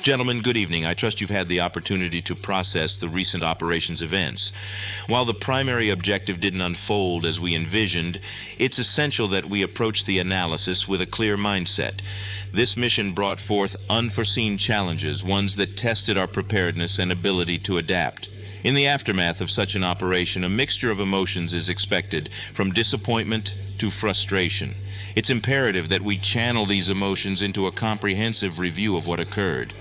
Gentlemen, good evening. I trust you've had the opportunity to process the recent operations events. While the primary objective didn't unfold as we envisioned, it's essential that we approach the analysis with a clear mindset. This mission brought forth unforeseen challenges, ones that tested our preparedness and ability to adapt. In the aftermath of such an operation, a mixture of emotions is expected, from disappointment to frustration. It's imperative that we channel these emotions into a comprehensive review of what occurred.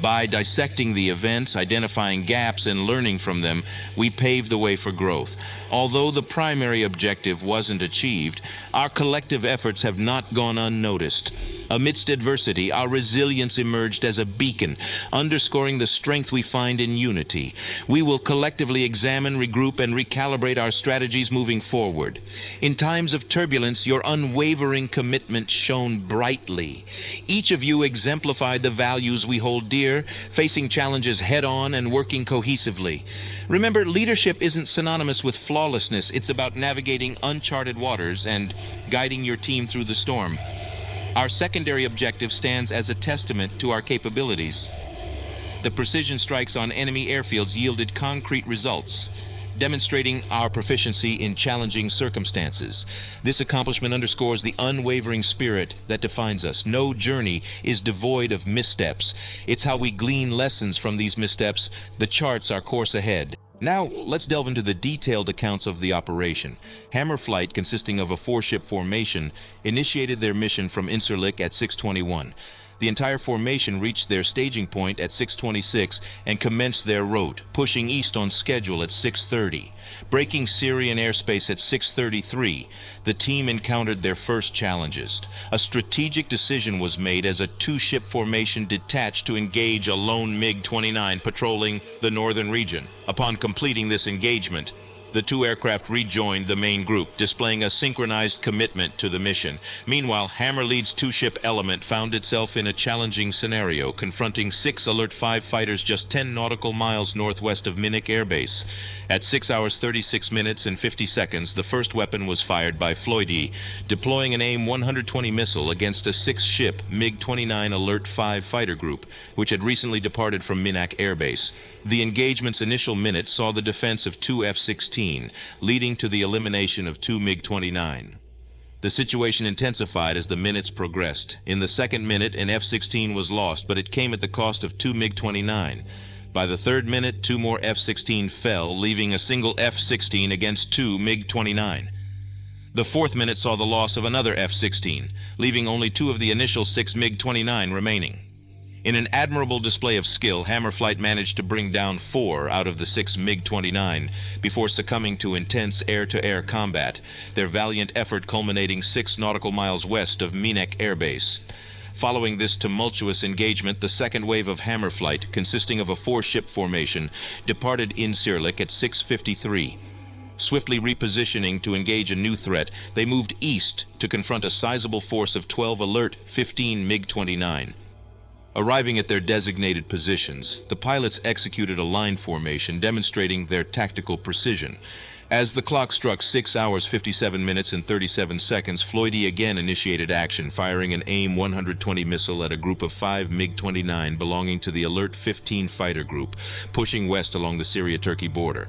By dissecting the events, identifying gaps, and learning from them, we pave the way for growth. Although the primary objective wasn't achieved, our collective efforts have not gone unnoticed. Amidst adversity, our resilience emerged as a beacon, underscoring the strength we find in unity. We will collectively examine, regroup, and recalibrate our strategies moving forward. In times of turbulence, your unwavering commitment shone brightly. Each of you exemplified the values we hold dear, facing challenges head-on and working cohesively. Remember, leadership isn't synonymous with flawlessness. It's about navigating uncharted waters and guiding your team through the storm. Our secondary objective stands as a testament to our capabilities. The precision strikes on enemy airfields yielded concrete results, demonstrating our proficiency in challenging circumstances. This accomplishment underscores the unwavering spirit that defines us. No journey is devoid of missteps. It's how we glean lessons from these missteps that charts our course ahead. Now, let's delve into the detailed accounts of the operation. Hammer Flight, consisting of a 4-ship formation, initiated their mission from Incirlik at 6:21. The entire formation reached their staging point at 6:26 and commenced their route, pushing east on schedule at 6:30. Breaking Syrian airspace at 6:33, the team encountered their first challenges. A strategic decision was made as a 2-ship formation detached to engage a lone MiG-29 patrolling the northern region. Upon completing this engagement, the 2 aircraft rejoined the main group, displaying a synchronized commitment to the mission. Meanwhile, Hammer Lead's 2-ship element found itself in a challenging scenario, confronting 6 Alert 5 fighters just 10 nautical miles northwest of Minsk Air Base. At 6 hours 36 minutes and 50 seconds, the first weapon was fired by Floydie, deploying an AIM-120 missile against a 6-ship MiG-29 Alert 5 fighter group, which had recently departed from Minsk Air Base. The engagement's initial minutes saw the defense of 2 F-16, leading to the elimination of 2 MiG-29. The situation intensified as the minutes progressed. In the second minute, an F-16 was lost, but it came at the cost of 2 MiG-29. By the third minute, 2 more F-16 fell, leaving a single F-16 against 2 MiG-29. The fourth minute saw the loss of another F-16, leaving only 2 of the initial 6 MiG-29 remaining. In an admirable display of skill, Hammer Flight managed to bring down 4 out of the 6 MiG-29 before succumbing to intense air-to-air combat, their valiant effort culminating 6 nautical miles west of Minsk Air Base. Following this tumultuous engagement, the second wave of Hammer Flight, consisting of a 4-ship formation, departed Incirlik at 6:53. Swiftly repositioning to engage a new threat, they moved east to confront a sizable force of 12 Alert 15 MiG-29. Arriving at their designated positions, the pilots executed a line formation demonstrating their tactical precision. As the clock struck 6 hours 57 minutes and 37 seconds, Floydie again initiated action, firing an AIM-120 missile at a group of 5 MiG-29 belonging to the Alert 15 fighter group, pushing west along the Syria-Turkey border.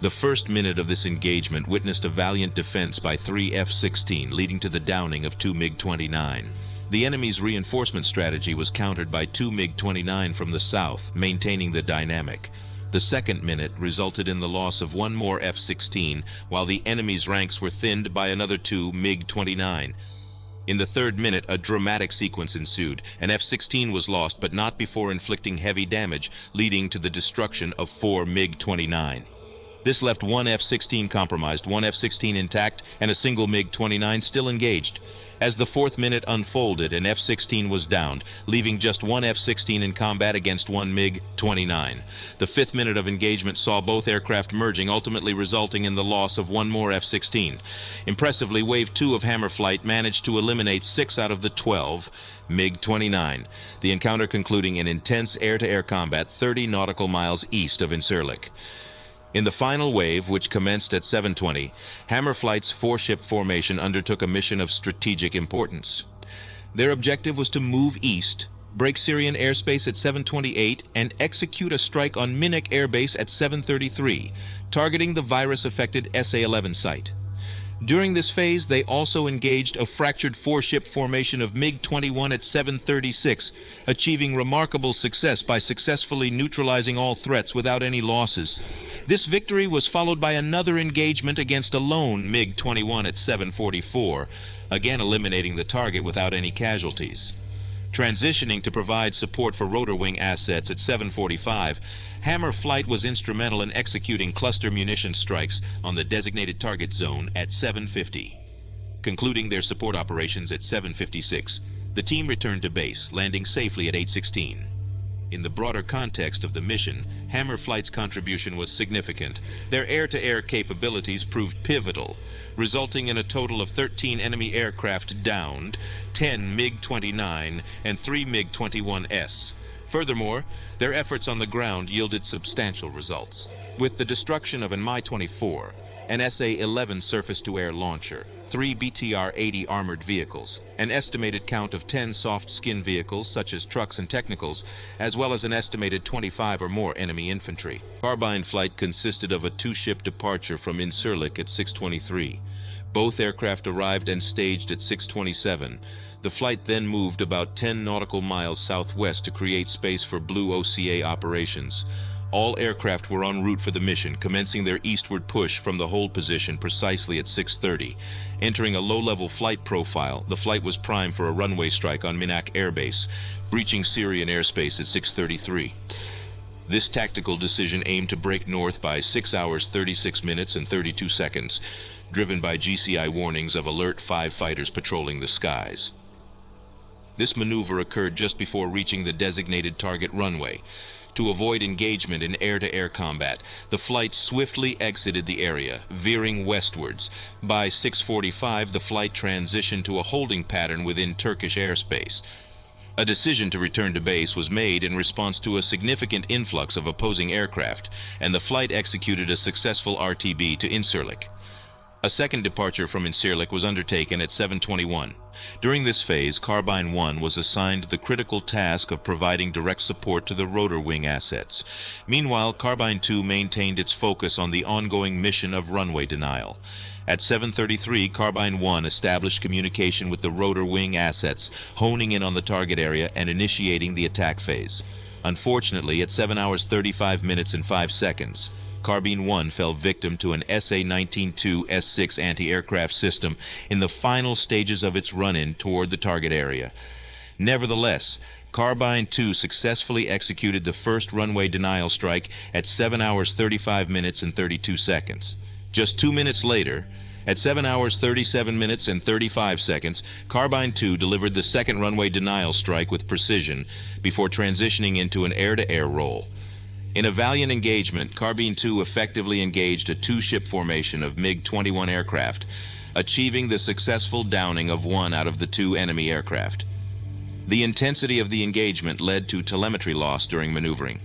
The first minute of this engagement witnessed a valiant defense by 3 F-16, leading to the downing of 2 MiG-29. The enemy's reinforcement strategy was countered by 2 MiG-29 from the south, maintaining the dynamic. The second minute resulted in the loss of 1 more F-16, while the enemy's ranks were thinned by another 2 MiG-29. In the third minute, a dramatic sequence ensued. An F-16 was lost, but not before inflicting heavy damage, leading to the destruction of 4 MiG-29. This left 1 F-16 compromised, 1 F-16 intact, and a single MiG-29 still engaged. As the fourth minute unfolded, an F-16 was downed, leaving just 1 F-16 in combat against 1 MiG-29. The fifth minute of engagement saw both aircraft merging, ultimately resulting in the loss of 1 more F-16. Impressively, Wave 2 of Hammer Flight managed to eliminate 6 out of the 12 MiG-29, the encounter concluding in intense air-to-air combat 30 nautical miles east of Incirlik. In the final wave, which commenced at 7:20, Hammer Flight's 4-ship formation undertook a mission of strategic importance. Their objective was to move east break Syrian airspace at 7:28, and execute a strike on Minik airbase at 7:33, targeting the virus-affected SA-11 site. During this phase, they also engaged a fractured four-ship formation of MiG-21 at 7:36, achieving remarkable success by successfully neutralizing all threats without any losses. This victory was followed by another engagement against a lone MiG-21 at 7:44, again eliminating the target without any casualties. Transitioning to provide support for rotor wing assets at 7:45, Hammer Flight was instrumental in executing cluster munition strikes on the designated target zone at 7:50. Concluding their support operations at 7:56, the team returned to base, landing safely at 8:16. In the broader context of the mission, Hammer Flight's contribution was significant. Their air-to-air capabilities proved pivotal, resulting in a total of 13 enemy aircraft downed, 10 MiG-29, and 3 MiG-21S. Furthermore, their efforts on the ground yielded substantial results, with the destruction of an Mi-24, an SA-11 surface-to-air launcher, 3 BTR-80 armored vehicles, an estimated count of 10 soft-skin vehicles such as trucks and technicals, as well as an estimated 25 or more enemy infantry. Carbine Flight consisted of a two-ship departure from Incirlik at 6:23. Both aircraft arrived and staged at 6:27. The flight then moved about 10 nautical miles southwest to create space for Blue OCA operations. All aircraft were en route for the mission, commencing their eastward push from the hold position precisely at 6:30. Entering a low-level flight profile, the flight was primed for a runway strike on Minak Air Base, breaching Syrian airspace at 6:33. This tactical decision aimed to break north by 6 hours 36 minutes and 32 seconds, driven by GCI warnings of alert 5 fighters patrolling the skies. This maneuver occurred just before reaching the designated target runway. To avoid engagement in air-to-air combat, the flight swiftly exited the area, veering westwards. By 6:45, the flight transitioned to a holding pattern within Turkish airspace. A decision to return to base was made in response to a significant influx of opposing aircraft, and the flight executed a successful RTB to Incirlik. A second departure from Incirlik was undertaken at 7:21. During this phase, Carbine 1 was assigned the critical task of providing direct support to the rotor wing assets. Meanwhile, Carbine 2 maintained its focus on the ongoing mission of runway denial. At 7:33, Carbine 1 established communication with the rotor wing assets, honing in on the target area and initiating the attack phase. Unfortunately, at 7 hours 35 minutes and 5 seconds, Carbine 1 fell victim to an SA-19-2 S-6 anti-aircraft system in the final stages of its run-in toward the target area. Nevertheless, Carbine 2 successfully executed the first runway denial strike at 7 hours 35 minutes and 32 seconds. Just 2 minutes later, at 7 hours 37 minutes and 35 seconds, Carbine 2 delivered the second runway denial strike with precision before transitioning into an air-to-air role. In a valiant engagement, Carbine 2 effectively engaged a two-ship formation of MiG-21 aircraft, achieving the successful downing of one out of the 2 enemy aircraft. The intensity of the engagement led to telemetry loss during maneuvering.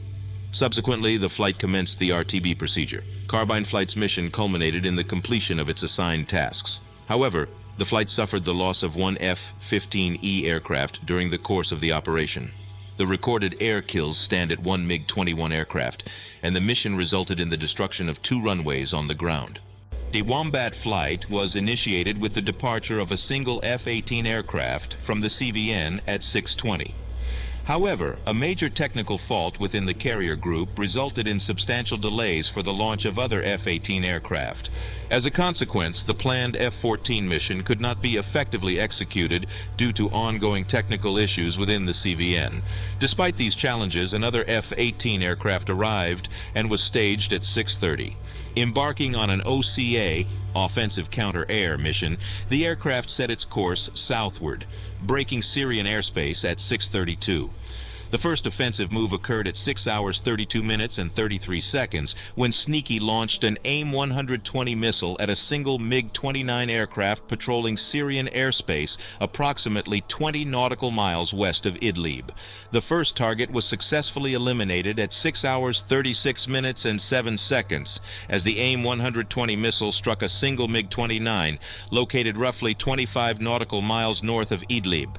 Subsequently, the flight commenced the RTB procedure. Carbine Flight's mission culminated in the completion of its assigned tasks. However, the flight suffered the loss of one F-15E aircraft during the course of the operation. The recorded air kills stand at 1 MiG-21 aircraft, and the mission resulted in the destruction of 2 runways on the ground. The Wombat flight was initiated with the departure of a single F-18 aircraft from the CVN at 6:20. However, a major technical fault within the carrier group resulted in substantial delays for the launch of other F-18 aircraft. As a consequence, the planned F-14 mission could not be effectively executed due to ongoing technical issues within the CVN. Despite these challenges, another F-18 aircraft arrived and was staged at 6:30. Embarking on an OCA, offensive counter-air mission, the aircraft set its course southward, breaking Syrian airspace at 6:32. The first offensive move occurred at 6 hours 32 minutes and 33 seconds when Sneaky launched an AIM-120 missile at a single MiG-29 aircraft patrolling Syrian airspace approximately 20 nautical miles west of Idlib. The first target was successfully eliminated at 6 hours 36 minutes and 7 seconds as the AIM-120 missile struck a single MiG-29 located roughly 25 nautical miles north of Idlib.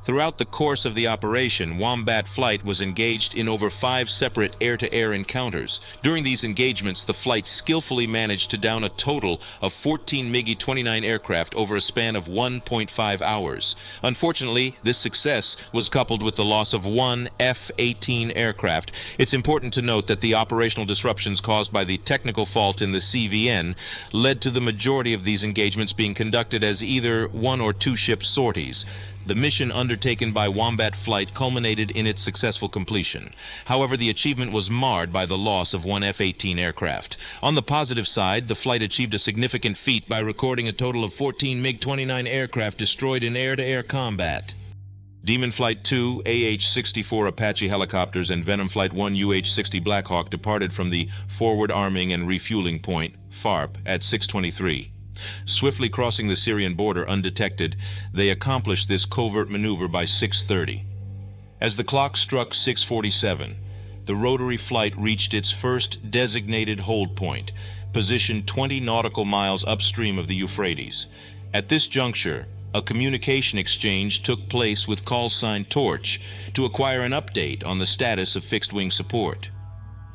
Throughout the course of the operation, Wombat Flight was engaged in over 5 separate air-to-air encounters. During these engagements, the flight skillfully managed to down a total of 14 MiG-29 aircraft over a span of 1.5 hours. Unfortunately, this success was coupled with the loss of 1 F-18 aircraft. It's important to note that the operational disruptions caused by the technical fault in the CVN led to the majority of these engagements being conducted as either 1 or 2 ship sorties. The mission undertaken by Wombat Flight culminated in its successful completion. However, the achievement was marred by the loss of 1 F-18 aircraft. On the positive side, the flight achieved a significant feat by recording a total of 14 MiG-29 aircraft destroyed in air-to-air combat. Demon Flight 2, AH-64 Apache helicopters, and Venom Flight 1 UH-60 Blackhawk departed from the Forward Arming and Refueling Point, FARP, at 6:23. Swiftly crossing the Syrian border undetected, they accomplished this covert maneuver by 6:30. As the clock struck 6:47, the rotary flight reached its first designated hold point, positioned 20 nautical miles upstream of the Euphrates. At this juncture, a communication exchange took place with call sign Torch to acquire an update on the status of fixed-wing support.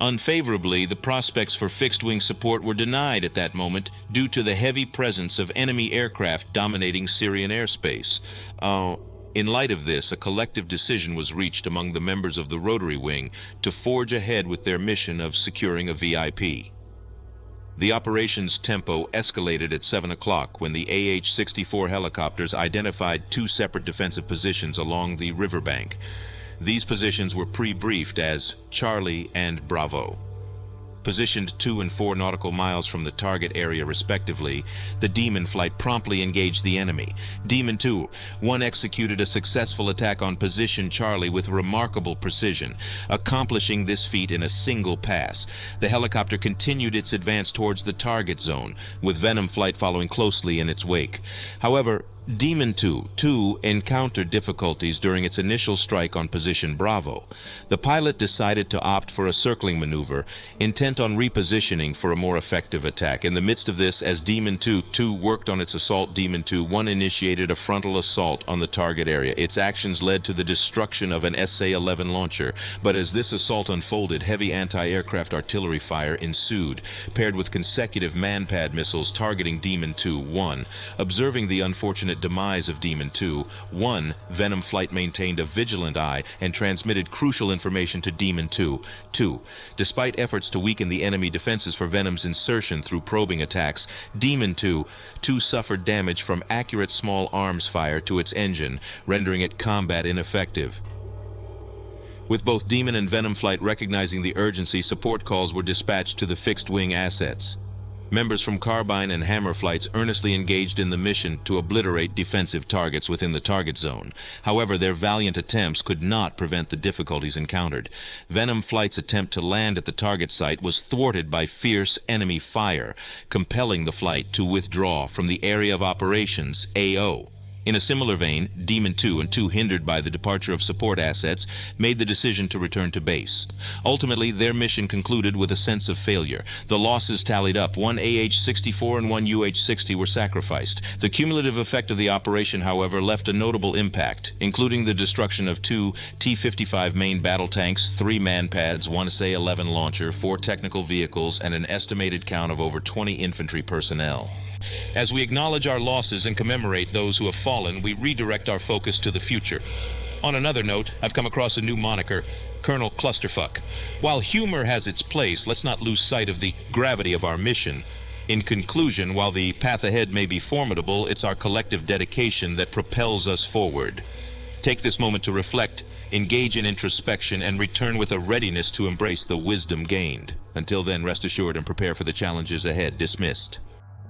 Unfavorably, the prospects for fixed-wing support were denied at that moment due to the heavy presence of enemy aircraft dominating Syrian airspace. In light of this, a collective decision was reached among the members of the rotary wing to forge ahead with their mission of securing a VIP. The operations tempo escalated at 7 o'clock when the AH-64 helicopters identified 2 separate defensive positions along the riverbank. These positions were pre-briefed as Charlie and Bravo. Positioned 2 and 4 nautical miles from the target area respectively, the Demon Flight promptly engaged the enemy. Demon 2, 1 executed a successful attack on position Charlie with remarkable precision, accomplishing this feat in a single pass. The helicopter continued its advance towards the target zone, with Venom Flight following closely in its wake. However, Demon 2 encountered difficulties during its initial strike on position Bravo. The pilot decided to opt for a circling maneuver, intent on repositioning for a more effective attack. In the midst of this, as Demon 2 worked on its assault, Demon 1 initiated a frontal assault on the target area. Its actions led to the destruction of an SA-11 launcher, but as this assault unfolded, heavy anti-aircraft artillery fire ensued, paired with consecutive man-pad missiles targeting Demon 1. Observing the unfortunate demise of Demon 1, Venom Flight maintained a vigilant eye and transmitted crucial information to Demon 2. Despite efforts to weaken the enemy defenses for Venom's insertion through probing attacks, Demon 2 suffered damage from accurate small arms fire to its engine, rendering it combat ineffective. With both Demon and Venom Flight recognizing the urgency, support calls were dispatched to the fixed-wing assets. Members from Carbine and Hammer Flights earnestly engaged in the mission to obliterate defensive targets within the target zone. However, their valiant attempts could not prevent the difficulties encountered. Venom Flight's attempt to land at the target site was thwarted by fierce enemy fire, compelling the flight to withdraw from the area of operations, AO. In a similar vein, Demon 2 and 2, hindered by the departure of support assets, made the decision to return to base. Ultimately, their mission concluded with a sense of failure. The losses tallied up. 1 AH-64 and 1 UH-60 were sacrificed. The cumulative effect of the operation, however, left a notable impact, including the destruction of 2 T-55 main battle tanks, 3 man-pads, 1 SA-11 launcher, 4 technical vehicles, and an estimated count of over 20 infantry personnel. As we acknowledge our losses and commemorate those who have fallen, we redirect our focus to the future. On another note, I've come across a new moniker, Colonel Clusterfuck. While humor has its place, let's not lose sight of the gravity of our mission. In conclusion, while the path ahead may be formidable, it's our collective dedication that propels us forward. Take this moment to reflect, engage in introspection, and return with a readiness to embrace the wisdom gained. Until then, rest assured and prepare for the challenges ahead. Dismissed.